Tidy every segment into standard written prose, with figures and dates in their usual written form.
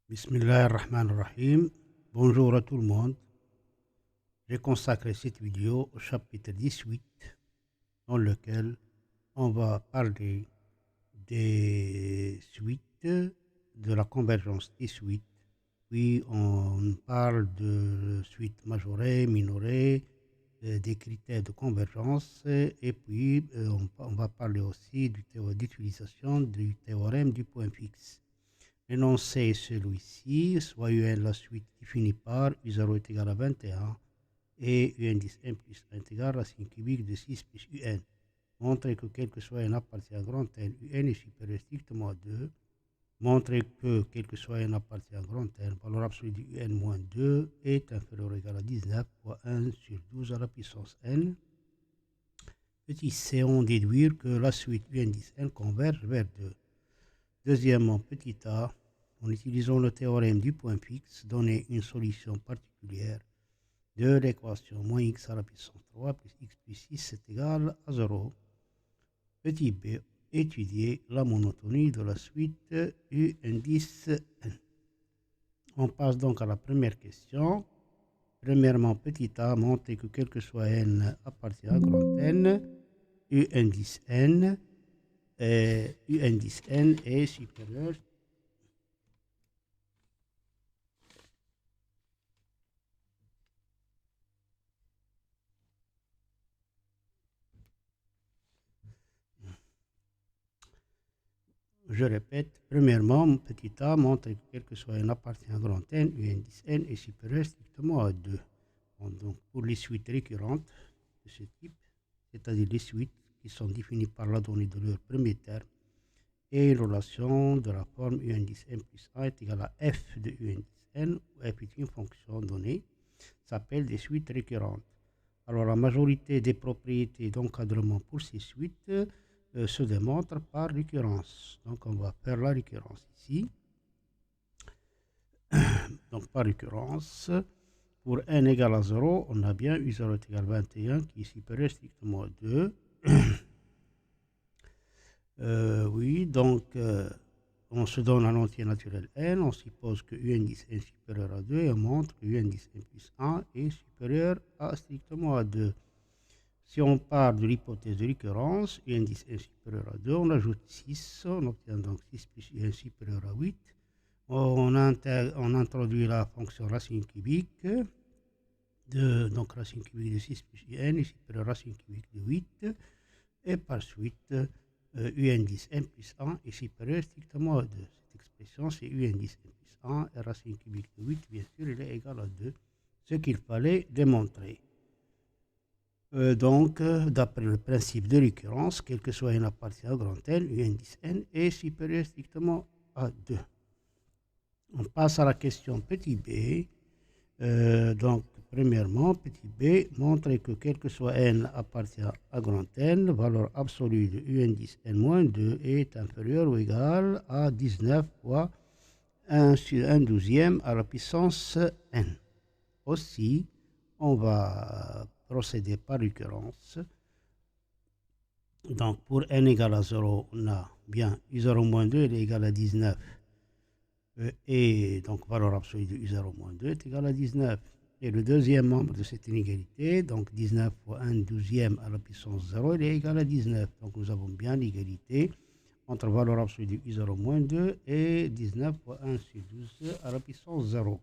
Bismillahirrahmanirrahim. Bonjour à tout le monde. J'ai consacré cette vidéo au chapitre 18 dans lequel on va parler des suites, de la convergence des suites. Puis on parle de suites majorées, minorées, des critères de convergence. Et puis on va parler aussi d'utilisation du théorème du point fixe. L'énoncé est celui-ci, soit UN la suite qui finit par U0 est égal à 21 et UN 10 n plus 1 est égal à racine cubique de 6 plus UN. Montrer que quel que soit n appartient à grand N, UN est supérieur strictement à 2. Montrer que quel que soit n appartient à grand N, valeur absolue de UN moins 2 est inférieur ou égal à 19 fois 1 sur 12 à la puissance N. Petit c, on déduire que la suite UN 10 n converge vers 2. Deuxièmement, petit a, en utilisant le théorème du point fixe, donner une solution particulière de l'équation moins x à la puissance 3 plus x plus 6 est égal à 0. Petit b, étudier la monotonie de la suite U indice n. On passe donc à la première question. Premièrement, petit a, montrer que quel que soit n appartient à grand N, U indice n, U indice n est supérieur Je répète, premièrement, petit a montre que quel que soit n appartient à grand N, U indice n est supérieur strictement à 2. Bon, donc pour les suites récurrentes de ce type, c'est-à-dire les suites qui sont définies par la donnée de leur premier terme, et une relation de la forme U indice n plus 1 est égal à f de U indice n, où f est une fonction donnée, s'appelle des suites récurrentes. Alors la majorité des propriétés d'encadrement pour ces suites se démontre par récurrence. Donc on va faire la récurrence ici. Donc par récurrence, pour n égale à 0, on a bien U0 est égal à 21 qui est supérieur strictement à 2. Oui, donc on se donne un entier naturel n, on suppose que U indice n est supérieur à 2 et on montre que U indice n plus 1 est supérieur à strictement à 2. Si on part de l'hypothèse de récurrence, U indice n supérieur à 2, on ajoute 6, on obtient donc 6 plus U n supérieur à 8. On introduit la fonction racine cubique, donc racine cubique de 6 plus U n est supérieur à racine cubique de 8. Et par suite, U indice n plus 1 est supérieur strictement à 2. Cette expression, c'est U indice n plus 1 et racine cubique de 8, bien sûr, il est égal à 2. Ce qu'il fallait démontrer. Donc, d'après le principe de récurrence, quel que soit n appartient à grand N, U indice n est supérieur strictement à 2. On passe à la question petit b. Donc, premièrement, petit b, montrer que quel que soit n appartient à grand N, valeur absolue de U indice n moins 2 est inférieure ou égale à 19 fois 1 sur 1 douzième à la puissance n. Aussi, on va procéder par récurrence. Donc pour n égale à 0, on a bien U0 moins 2 est égal à 19. Et donc valeur absolue de U0 moins 2 est égal à 19. Et le deuxième membre de cette inégalité, donc 19 fois 1 douzième à la puissance 0, il est égal à 19. Donc nous avons bien l'égalité entre valeur absolue de U0 moins 2 et 19 fois 1 sur 12 à la puissance 0.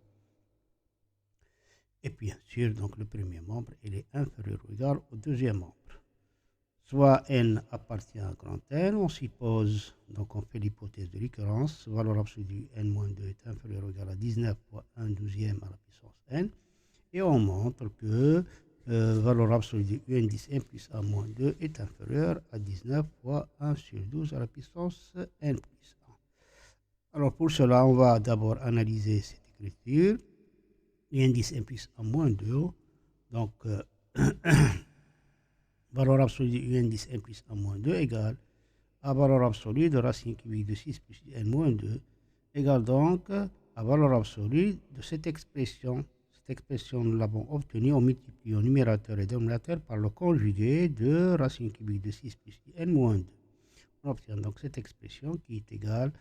Et bien sûr, donc le premier membre, il est inférieur ou égal au deuxième membre. Soit n appartient à grand N, on suppose, donc on fait l'hypothèse de récurrence, valeur absolue du n-2 est inférieure ou égal à 19 fois 1 douzième à la puissance n, et on montre que valeur absolue du u indice n plus 1 moins 2 est inférieure à 19 fois 1 sur 12 à la puissance n plus 1. Alors pour cela, on va d'abord analyser cette écriture. L'indice n plus 1 moins 2, donc valeur absolue de u indice n plus 1 moins 2 égale à valeur absolue de racine cubique de 6 plus n moins 2 égale donc à valeur absolue de cette expression. Cette expression, nous l'avons obtenue en multipliant numérateur et dénominateur par le conjugué de racine cubique de 6 plus n moins 2. On obtient donc cette expression qui est égale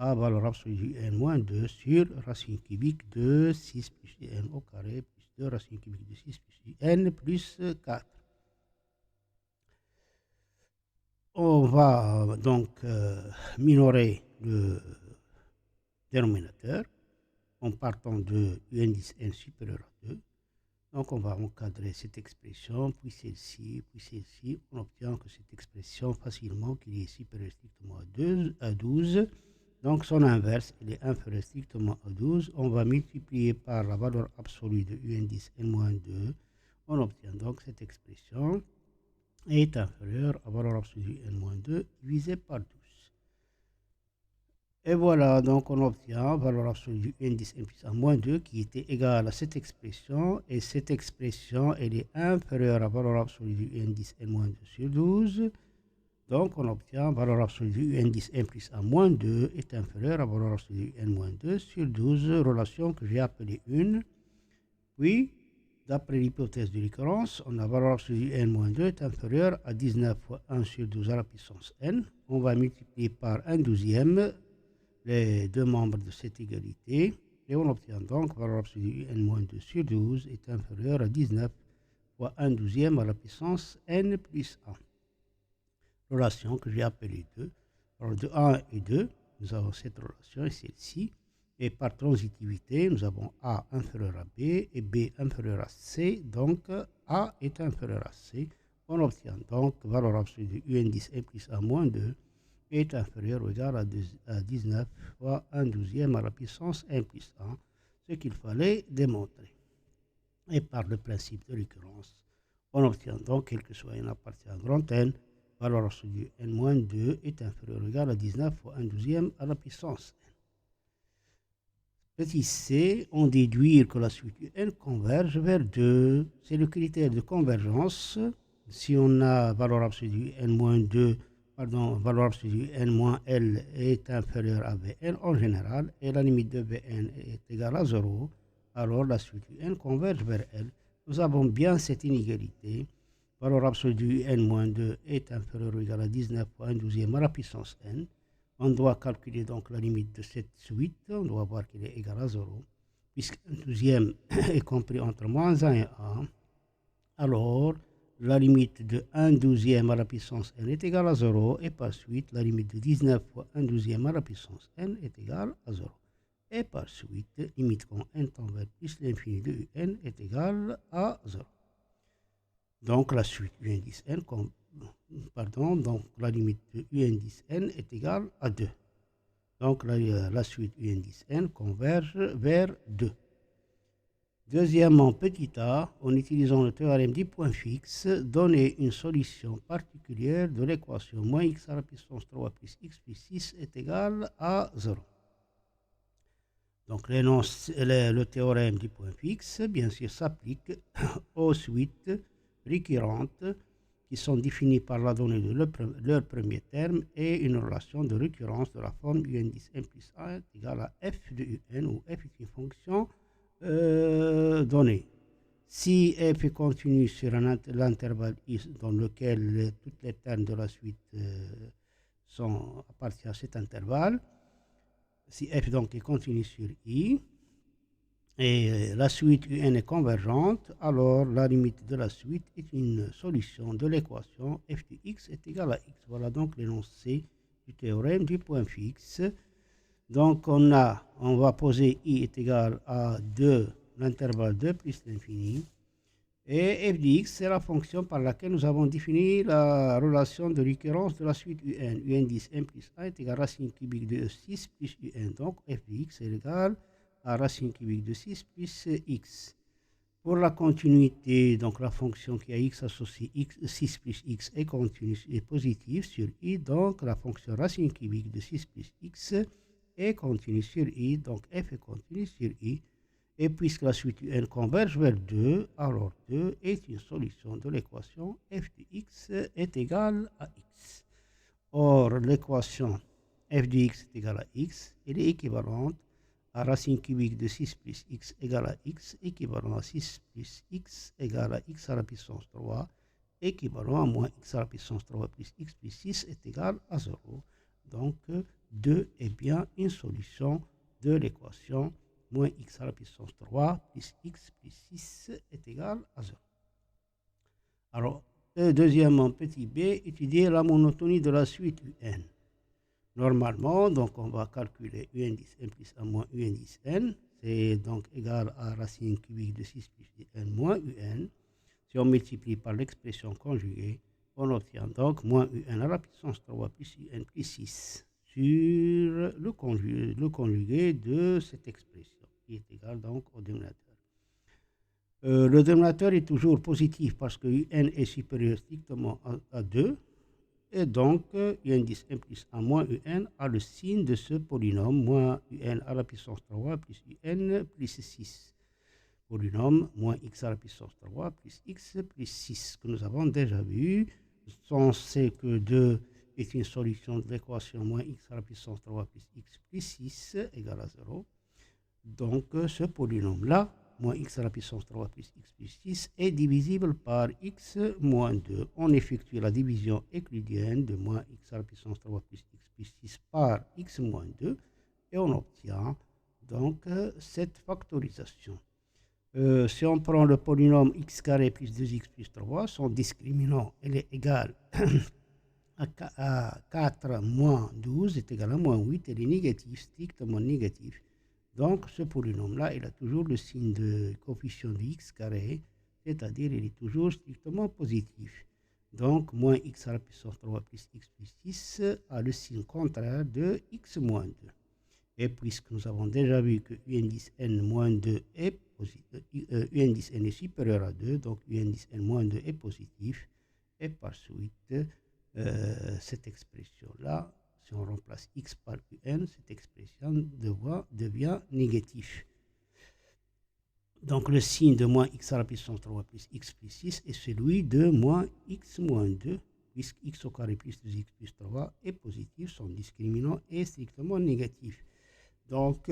à valeur absolue n moins 2 sur racine cubique de 6 plus n au carré plus 2 racine cubique de 6 plus n plus 4. On va donc minorer le dénominateur en partant de un 10 n supérieur à 2. Donc on va encadrer cette expression, puis celle-ci, puis celle-ci. On obtient que cette expression facilement qui est supérieure strictement à 12. Donc son inverse, il est inférieur strictement à 12. On va multiplier par la valeur absolue de un 10 n-2. On obtient donc cette expression est inférieure à valeur absolue n-2 divisé par 12. Et voilà, donc on obtient valeur absolue n 10 n plus 1 moins 2 qui était égale à cette expression. Et cette expression, elle est inférieure à valeur absolue du n 10 n moins 2 sur 12. Donc on obtient valeur absolue du n 10 n plus 1 moins 2 est inférieure à valeur absolue du n moins 2 sur 12, relation que j'ai appelée 1. Puis, d'après l'hypothèse de récurrence, on a valeur absolue du n moins 2 est inférieure à 19 fois 1 sur 12 à la puissance n. On va multiplier par 1/12 les deux membres de cette égalité et on obtient donc valeur absolue n-2 sur 12 est inférieur à 19 fois 1/12 à la puissance n plus 1. Relation que j'ai appelée 2. Alors de 1 et 2, nous avons cette relation et celle-ci. Et par transitivité, nous avons A inférieur à B et B inférieur à C. Donc A est inférieur à C. On obtient donc valeur absolue de un 10 n plus 1 moins 2 est inférieur ou égal à 19 fois 1/12 à la puissance n plus 1, ce qu'il fallait démontrer. Et par le principe de récurrence, on obtient donc, quel que soit n appartient à grand N, valeur absolue n-2 est inférieur ou égal à 19 fois 1/12 à la puissance n. Petit c, on déduit que la suite n converge vers 2. C'est le critère de convergence. Si on a valeur absolue n-2, valeur absolue n-L est inférieure à Vn en général et la limite de Vn est égale à 0, alors la suite n converge vers L. Nous avons bien cette inégalité. Valeur absolue n-2 est inférieure ou égale à 19 fois 1/12 à la puissance n. On doit calculer donc la limite de cette suite. On doit voir qu'elle est égale à 0, puisque 1/12 est compris entre moins 1 et 1. Alors, la limite de 1/12 à la puissance n est égale à 0 et par suite la limite de 19 fois 1/12 à la puissance n est égale à 0. Et par suite, limite quand n tend vers plus l'infini de un est égale à 0. Donc la suite un 10 n, donc la limite de un 10 n est égale à 2. Donc la suite un 10 n converge vers 2. Deuxièmement, petit a, en utilisant le théorème du point fixe, donner une solution particulière de l'équation moins x à la puissance 3 plus x plus 6 est égal à 0. Donc le théorème du point fixe, bien sûr, s'applique aux suites récurrentes qui sont définies par la donnée de leur premier terme et une relation de récurrence de la forme un 10 n plus 1 est égal à f de un, où f est une fonction donnée. Si f est continu sur l'intervalle x dans lequel tous les termes de la suite appartiennent à cet intervalle, si f donc est continu sur i et la suite un est convergente, alors la limite de la suite est une solution de l'équation f de x est égal à x. Voilà donc l'énoncé du théorème du point fixe. Donc on va poser i est égal à 2, l'intervalle 2 plus l'infini. Et f de x, c'est la fonction par laquelle nous avons défini la relation de récurrence de la suite un. Un 10 n plus 1 est égal à racine cubique de 6 plus un. Donc f de x est égal à racine cubique de 6 plus x. Pour la continuité, donc la fonction qui a x associé 6 plus x est continue et positive sur i, donc la fonction racine cubique de 6 plus x est continue sur i, donc f est continue sur i. Et puisque la suite n converge vers 2, alors 2 est une solution de l'équation f de x est égale à x. Or, l'équation f de x est égale à x, elle est équivalente à racine cubique de 6 plus x égale à x, équivalent à 6 plus x égale à x à la puissance 3, équivalent à moins x à la puissance 3 plus x plus 6 est égal à 0. Donc, 2 est bien une solution de l'équation moins x à la puissance 3 plus x plus 6 est égal à 0. Alors, deuxièmement, petit b, étudier la monotonie de la suite un. Normalement, donc on va calculer un 10 n plus 1 moins un 10 n. C'est donc égal à racine cubique de 6 plus un moins un. Si on multiplie par l'expression conjuguée, on obtient donc moins un à la puissance 3 plus un plus 6 sur le conjugué de cette expression, qui est égal donc au dénominateur. Le dénominateur est toujours positif parce que un est supérieur strictement à 2. Et donc, un 10 n plus 1 moins un a le signe de ce polynôme, moins un à la puissance 3 plus un plus 6. Polynôme moins x à la puissance 3 plus x plus 6, que nous avons déjà vu. On sait que 2 est une solution de l'équation moins x à la puissance 3 plus x plus 6 égale à 0. Donc, ce polynôme-là, moins x à la puissance 3 plus x plus 6, est divisible par x moins 2. On effectue la division euclidienne de moins x à la puissance 3 plus x plus 6 par x moins 2 et on obtient donc cette factorisation. Si on prend le polynôme x carré plus 2x plus 3, son discriminant elle est égale à 4 moins 12 est égal à moins 8, elle est négative, strictement négative. Donc, ce polynôme-là, il a toujours le signe de coefficient de x carré, c'est-à-dire il est toujours strictement positif. Donc, moins x à la puissance 3 plus x plus 6 a le signe contraire de x moins 2. Et puisque nous avons déjà vu que un 10 n moins 2 est positif, un 10 n est supérieur à 2, donc un 10 n moins 2 est positif, et par suite, cette expression-là, si on remplace x par un, cette expression devient négative. Donc le signe de moins x à la puissance 3 plus x plus 6 est celui de moins x moins 2, puisque x au carré plus 2x plus 3 est positif, son discriminant est strictement négatif. Donc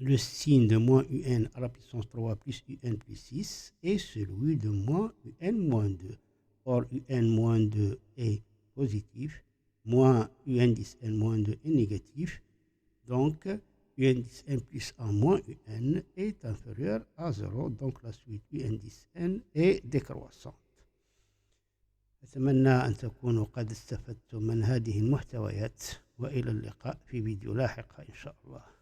le signe de moins un à la puissance 3 plus un plus 6 est celui de moins un moins 2. Or, un moins 2 est positif, moins un 10 n moins 2 est négatif. Donc, un 10 n plus 1 moins un est inférieur à 0. Donc, la suite un 10 n est décroissante. أتمنى أن تكونوا قد استفدتم من هذه المحتويات وإلى اللقاء في فيديو لاحق إن شاء الله.